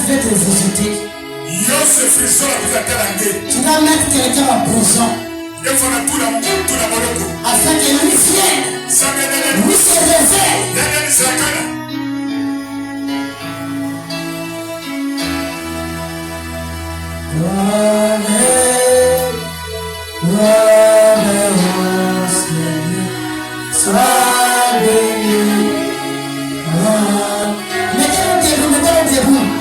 vais te visiter. Tu vas mettre quelqu'un en prison. Afin que lui vienne. Lui se réveille. Sois béni. Mettez-le debout, mettez-le debout.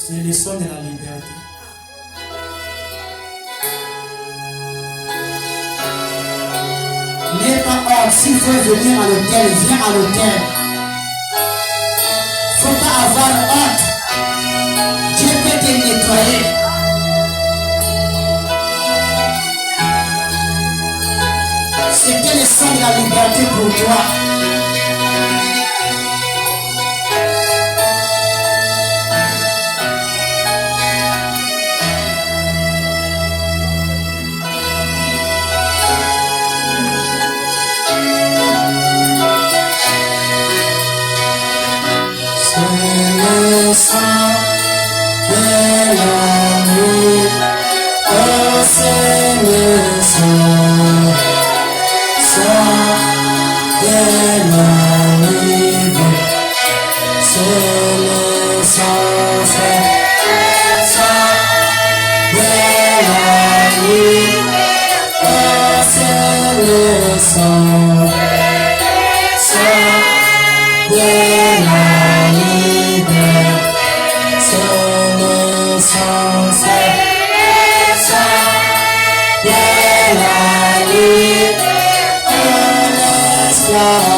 C'est le son de la liberté. N'aie pas honte. S'il faut venir à l'hôtel, viens à l'hôtel. Faut pas avoir honte. Dieu peut te nettoyer. C'était le son de la liberté pour toi. le sang de l'amour. Oh, c'est le sang de l'amour. C'est le sang de l'amour. Oh, c'est le sang de l'amour. C'est le sang de l'amour. L'esclavage,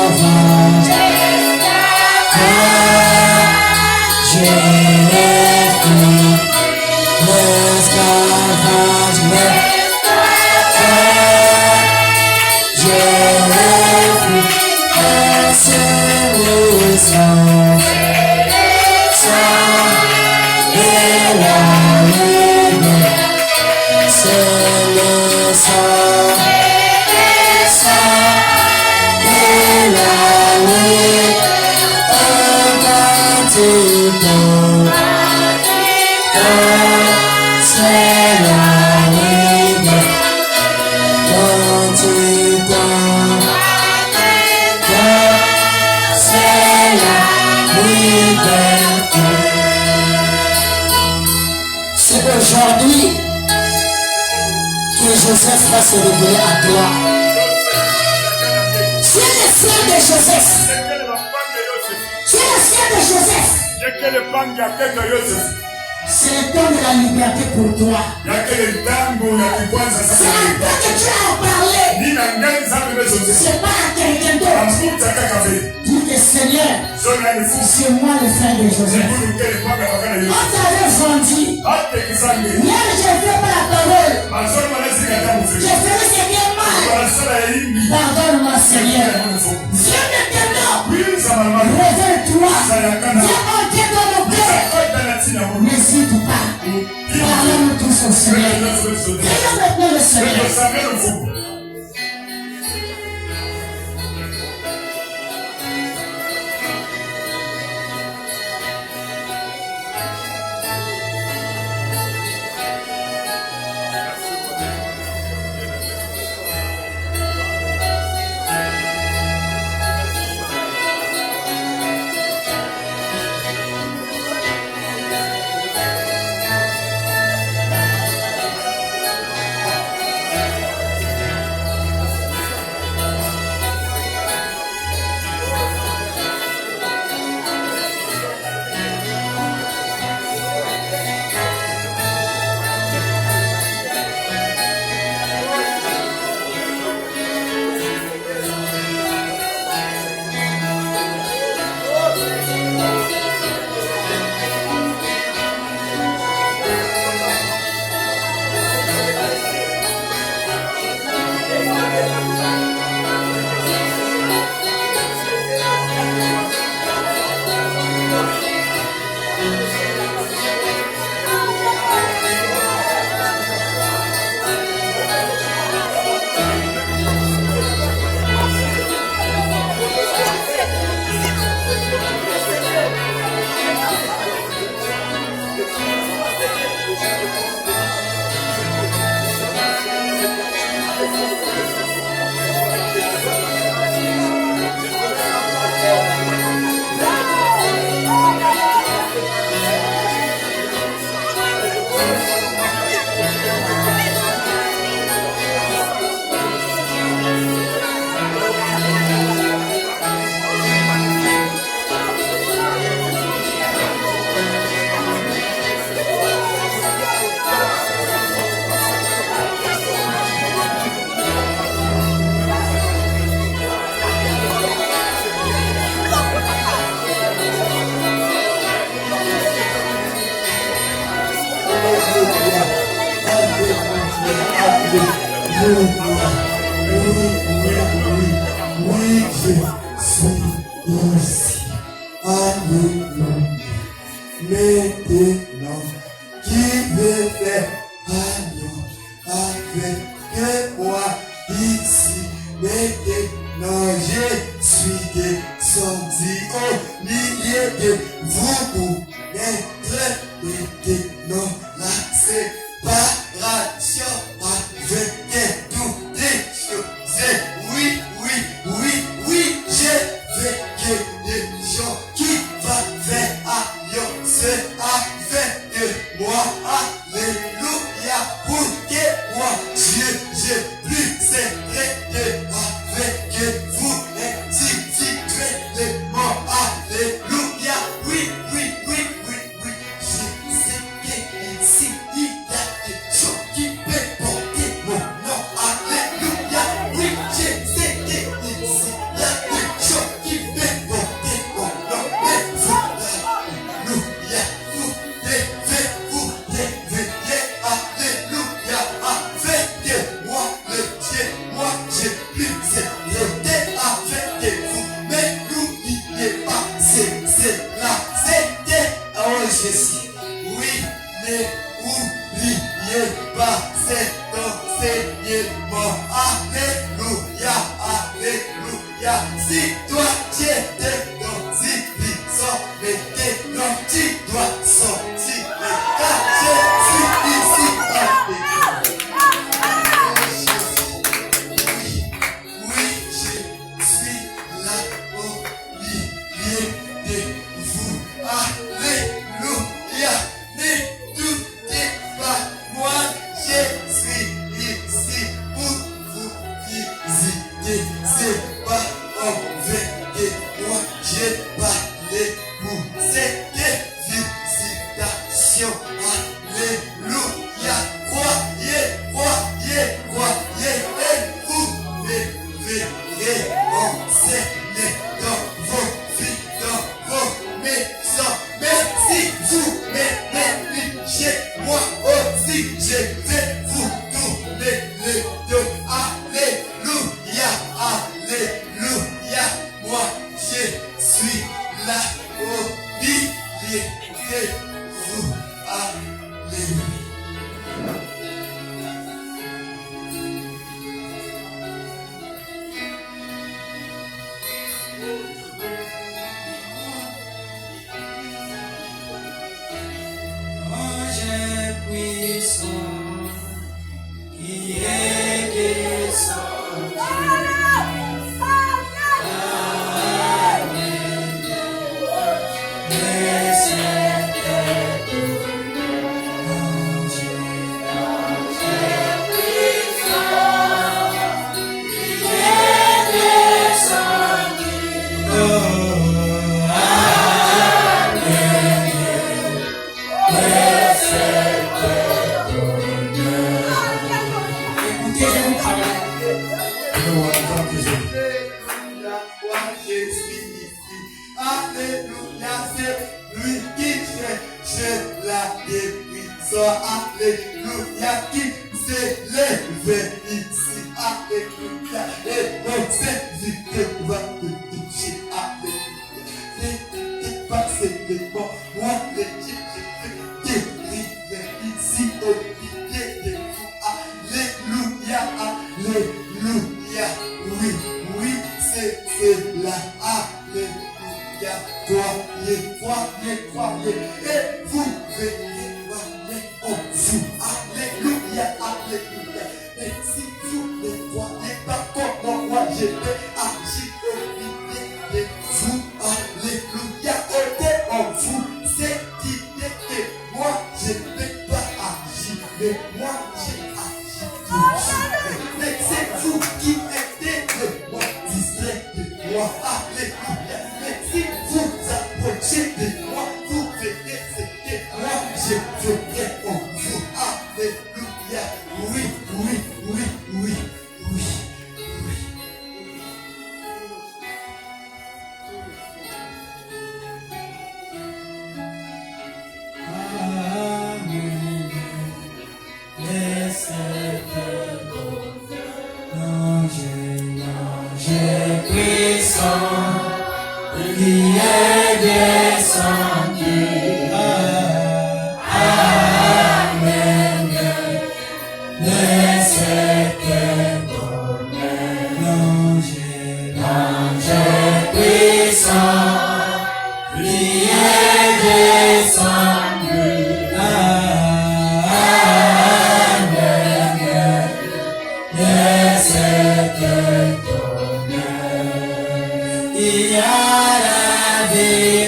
j'ai fui l'esclavage, j'ai fui c'est le sang de l'amour. C'est le sang de l'amour. C'est l'amour. Quand tu donnes, c'est l'amour. C'est aujourd'hui que Joseph va se révéler à toi. Tu es le frère de Joseph. Tu es le frère de Joseph. C'est le temps de la liberté pour toi. C'est le temps que tu as parlé. C'est pas à quelqu'un d'autre. Dis que Seigneur, c'est moi le frère de Joseph. On t'avait vendu. Hier, je ne fais pas la parole. Je ferai ce qui est mal. Pardonne-moi, Seigneur. Viens maintenant. Révèle-toi. Viens entrer dans nos cœurs. N'hésite pas. Parlons-nous tous au Seigneur. Prions maintenant le Seigneur. Maintenant, qui veut faire alliance avec moi ici? Maintenant, je suis descendu. Oh, milliers de vous pour mettre maintenant la séparation avec toutes les choses. Oui, oui, oui, oui, j'ai vécu des gens qui va faire alliance avec moi. Alléluia, pour que moi, Dieu, j'ai plus traité avec vous individuellement. Alléluia, oui, oui, oui, oui, oui. Je sais qu'ici, il y a des gens qui peuvent porter mon nom. Alléluia, oui, je sais qu'ici, il y a des gens qui peuvent porter mon nom. Mais vous, alléluia, vous devez vous réveiller. Alléluia, avec moi, le Dieu, moi, j'ai plus traité avec vous. Mais n'oubliez pas, c'est là, c'était Jésus. Oui, ne oubliez pas, c'est enseignement. Alléluia, alléluia. Si toi tu étais dans une prison, maintenant tu dois sortir. Car Jésus ici oui, je suis là au milieu de vous. Alléluia. Ne doutez pas, moi je suis ici pour vous visiter. C'est pas envers que moi j'ai parlé pour cette visitation. Alléluia. Croyez, croyez, croyez, et vous me verrez enseigner dans vos vies, dans vos maisons. Mais si vous me négligez, moi aussi je vais vous tourner le dos. Alléluia, alléluia. Moi je suis là au milieu de vous. Alléluia. Ange puissant qui est descendu. Alléluia, c'est lui qui cherche la guérison. Alléluia, qui s'élève ici. Alléluia, et donc c'est lui qui va te toucher. Alléluia, n'hésitez pas seulement. Moi, le Dieu, je vais guérir ici au milieu de vous. Alléluia, alléluia, oui, oui, c'est là. Alléluia, croyez, croyez, croyez, et vous verrez en vous. Alléluia, alléluia. Et si vous ne croyez pas comment moi je vais agir au milieu de vous, alléluia, ôtez en vous cette idée que moi je ne vais pas agir, mais moi j'ai agi toujours. Mais c'est vous qui aidez de moi, distrait de moi. Alléluia. Mais si vous approchez de moi, vous verrez ce que moi je ferai en vous. Alléluia. Oui, oui, oui, oui, oui, oui. Qui est descendu. Amen. Laissez-le bonheur. L'ange puissant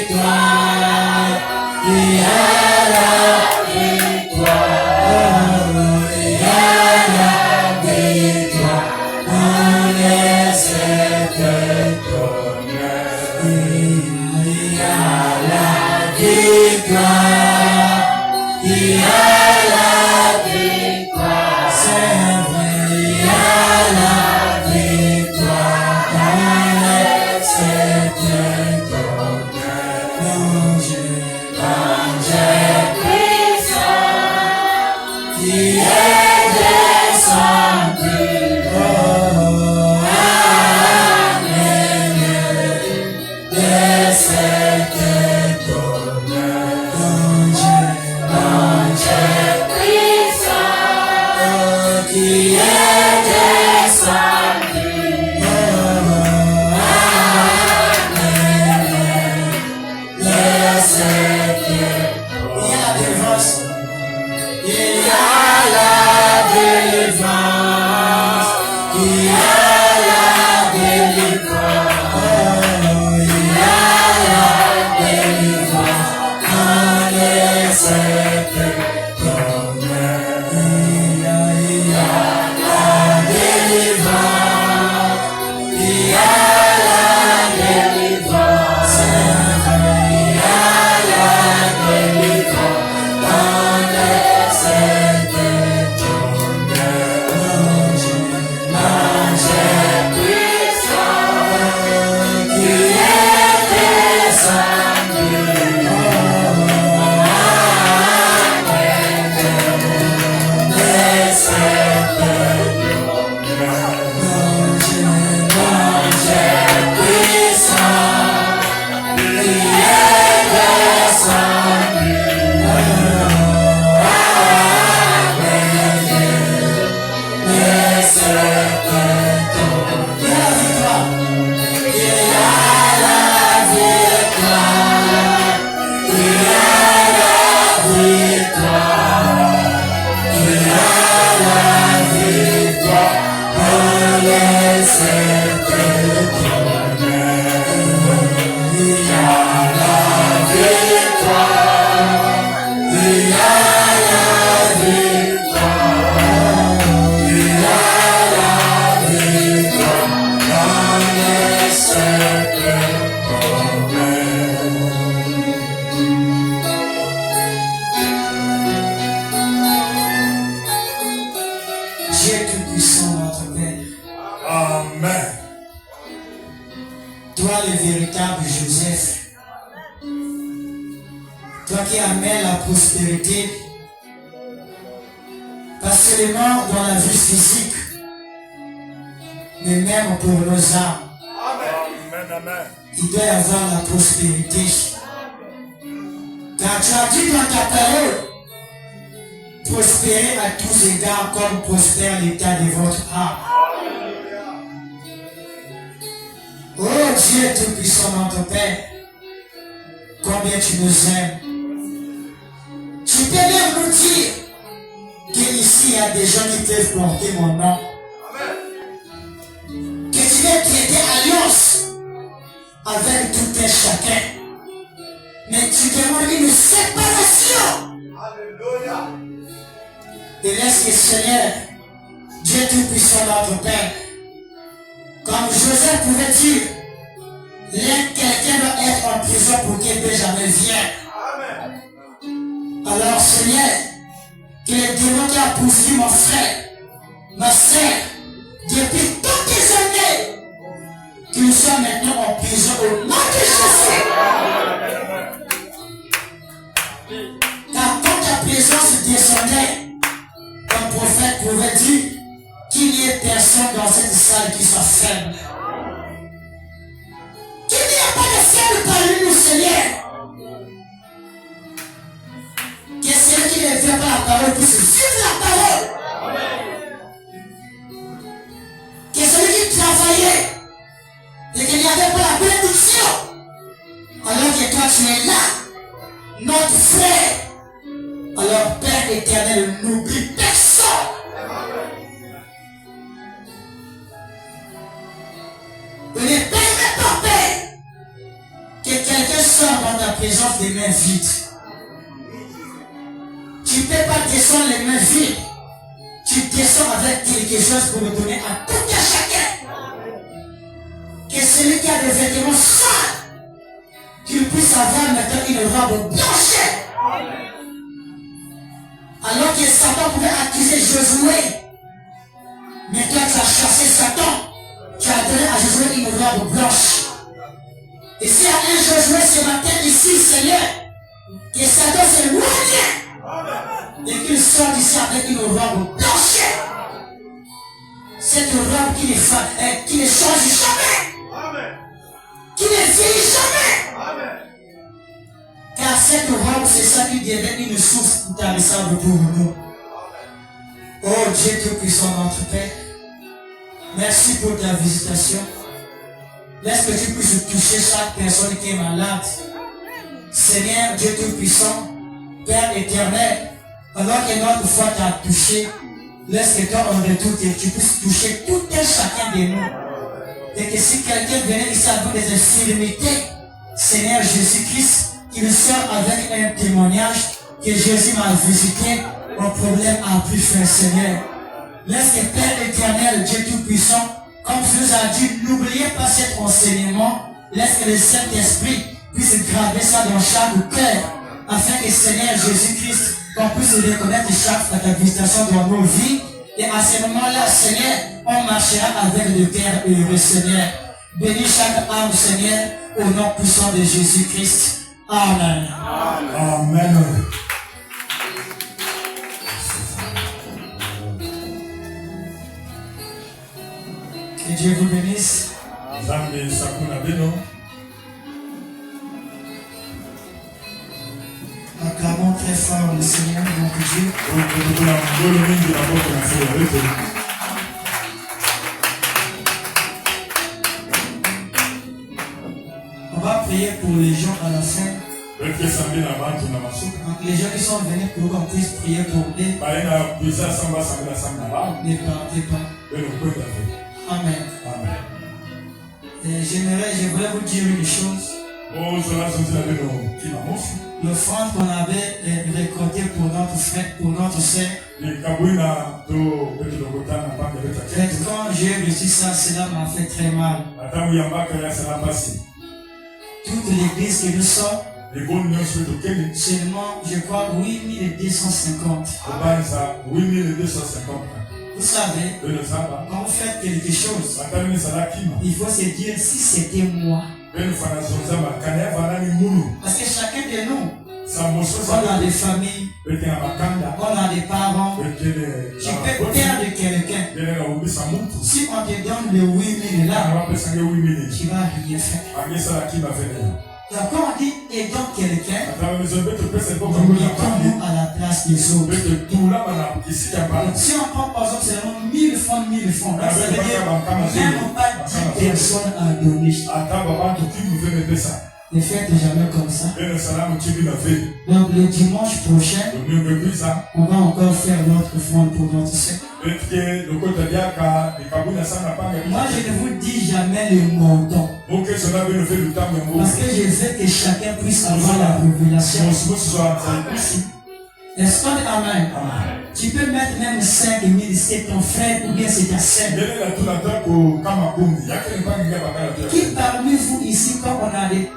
victoire, il y a la victoire, il y a la victoire, on est certain d'honneur. Il y a la victoire, il y a la victoire, c'est vrai, il y a la victoire, on est certain d'honneur. L'ange puissant qui est descendu, oh, amen, descendez d'honneur. L'ange puissant qui est descendu, oh, amen, descendez. Il y a la délivrance, il y a la délivrance, il y a la délivrance, on est certain d'honneur. Il y a la délivrance, il y a la délivrance, il y a la délivrance, on est certain d'honneur. L'ange puissant qui est descendu, oh, amen, descendez d'honneur. L'ange puissant qui est descendu, oh, amen, descendez d'honneur. Il y a la victoire, il y a la victoire, il y a la victoire, on est certain d'honneur. Il y a la victoire, il y a la victoire, il y a la victoire, on est certain d'honneur. Dieu tout-puissant, notre Père, Amen. toi le véritable Joseph, toi qui amènes la prospérité, pas seulement dans la vie physique, mais même pour nos âmes. Amen, amen. Il doit y avoir la prospérité. Car tu as dit dans ta parole, prospérer à tous égards comme prospère l'état de votre âme. Oh Dieu tout-puissant, notre Père, combien tu nous aimes. Tu peux même nous dire qu'ici il y a des gens qui peuvent porter mon nom. Que tu veux traiter alliance avec tout un chacun. Mais tu demandes une séparation. Alléluia. Et laisse que Seigneur, Dieu tout-puissant, notre Père, comme Joseph pouvait dire, quelqu'un doit être en prison pour qu'il Benjamin vienne. Alors Seigneur, que les démons qui a poursuivi mon frère, ma soeur, depuis toutes les années, qu'ils soient maintenant en prison au nom de Jésus. Car quand ta présence descendait, un prophète pouvait dire qu'il n'y ait personne dans cette salle qui soit faible. Qu'il n'y a pas de faible parmi nous, Seigneur. Que celui qui ne vient pas la parole puisse vivre la parole. Que celui qui travaillait et qu'il n'y avait pas la bénédiction, alors que toi tu es là, notre frère, alors Père éternel, n'oublie personne. Ne permets pas, Père, que quelqu'un sorte dans dans ta présence des mains vides. Tu ne peux pas descendre les mains vides. Tu descends avec quelque chose pour me donner à tout un chacun. Que celui qui a des vêtements sales, qu'il puisse avoir maintenant une robe blanche. Alors que Satan pouvait accuser Josué. Mais toi tu as chassé Satan. Tu as donné à Josué une robe blanche. Et s'il y a un Josué ce matin ici, Seigneur, que Satan s'éloigne et qu'il sorte d'ici avec une robe blanche. Cette robe qui ne change jamais. Qui ne vieillit jamais. Car cette robe, c'est ça qui devient une source intarissable pour nous. Oh Dieu Tout-Puissant, notre Père, merci pour ta visitation. Laisse que tu puisses toucher chaque personne qui est malade. Seigneur Dieu Tout-Puissant, Père éternel, alors que notre foi t'a touché, laisse que toi en retour tu puisses toucher tout un chacun de nous. Et que si quelqu'un venait ici avec des infirmités, Seigneur Jésus-Christ, qu'il sort avec un témoignage que Jésus m'a visité, mon problème a pu faire, Seigneur. Laisse que Père éternel, Dieu Tout-Puissant, comme tu nous as dit, n'oubliez pas cet enseignement. Laisse que le Saint-Esprit puisse graver ça dans chaque cœur, afin que Seigneur Jésus-Christ, qu'on puisse reconnaître chaque visitation dans nos vies. Et à ce moment-là, Seigneur, on marchera avec le cœur heureux, Seigneur. Bénis chaque âme, Seigneur, au nom puissant de Jésus-Christ. Amen. Amen. Que Dieu vous bénisse. Acclamons très fort le Seigneur, notre Dieu. On va prier pour les gens à la fin. Donc les gens qui sont venus pour qu'on puisse prier pour eux. Ne partez pas. Amen. Et je voulais vous dire une chose. L'offrande qu'on avait récoltée pour notre frère, pour notre sœur. Quand j'ai reçu ça, cela m'a fait très mal. Toute l'église qui nous sort, seulement, je crois, 8250. Vous savez, quand vous faites quelque chose, il faut se dire si c'était moi. Parce que chacun de nous, on a des familles, on a des parents. Tu peux perdre quelqu'un. Si on te donne le 8000 là, tu vas rien faire. Donc quand on dit aidons quelqu'un, nous mettons à la place des autres. Donc, si on prend par exemple seulement 1000 francs, ça veut dire même pas 10 personnes à donner. Ne faites jamais comme ça. Donc le dimanche prochain, on va encore faire notre offrande pour notre sœur. Moi je ne vous dis jamais le montant. Parce que je veux que chacun puisse avoir la révélation. Est-ce qu'on est amen? Tu peux mettre même 5000, c'est ton frère ou bien c'est ta sœur. Qui parmi vous ici, quand on a des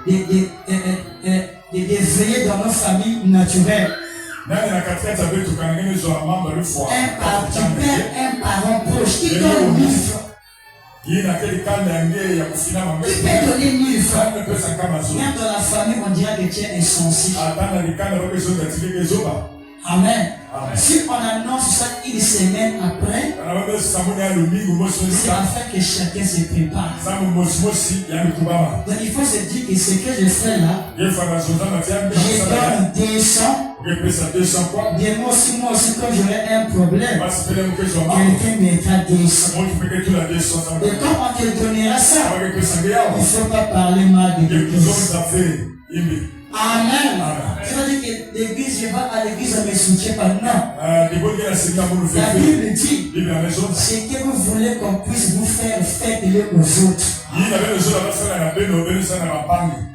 veillées dans nos familles naturelles, un parent proche qui donne 1000 francs. Qui peut donner 1000 francs. Même dans la famille, on dirait que tu es insensible. Amen. Si on annonce ça une semaine après, c'est afin que chacun se prépare. Donc il faut se dire que ce que je fais là, je donne 200. Et moi aussi, quand j'aurai un problème, quelqu'un mettra 200. Et quand on te donnera ça, il ne faut pas parler mal de l'église. Amen. C'est-à-dire que l'église, je vais à l'église, ça ne me soutient pas. Non. La Bible dit, ce que vous voulez qu'on puisse vous faire, faites-le aux autres.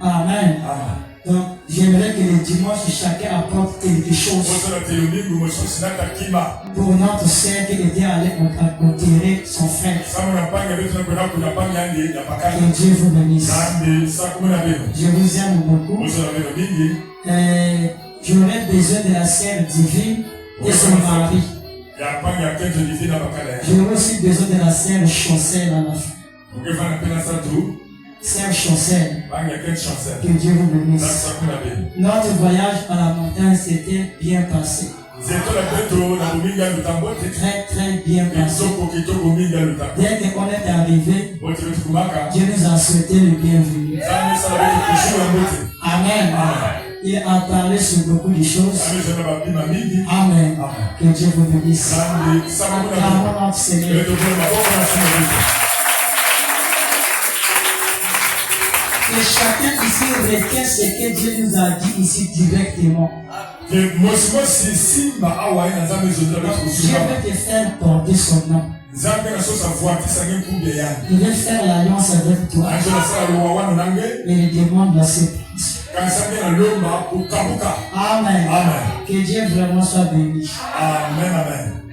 Amen. Donc, j'aimerais que le dimanche, chacun apporte quelque chose pour notre sœur qui était allée enterrer son frère. Que Dieu vous bénisse. Je vous aime beaucoup. J'aurais besoin de la sœur divine et son mari. J'aurais aussi besoin de la sœur Chancel à la fin. Sœur Chancel, que Dieu vous bénisse. Notre voyage à la montagne s'était bien passé. Très bien passé. Dès qu'on est arrivé, Dieu nous a souhaité le bienvenu. Amen. Il a parlé sur beaucoup de choses. Amen. Que Dieu vous bénisse. Acclamons notre Seigneur. Que chacun ici retient ce que Dieu nous a dit ici directement. Dieu veut te faire porter son nom. Il veut faire l'alliance avec toi. Et il demande la séparation. Amen. Que Dieu vraiment soit béni. Amen.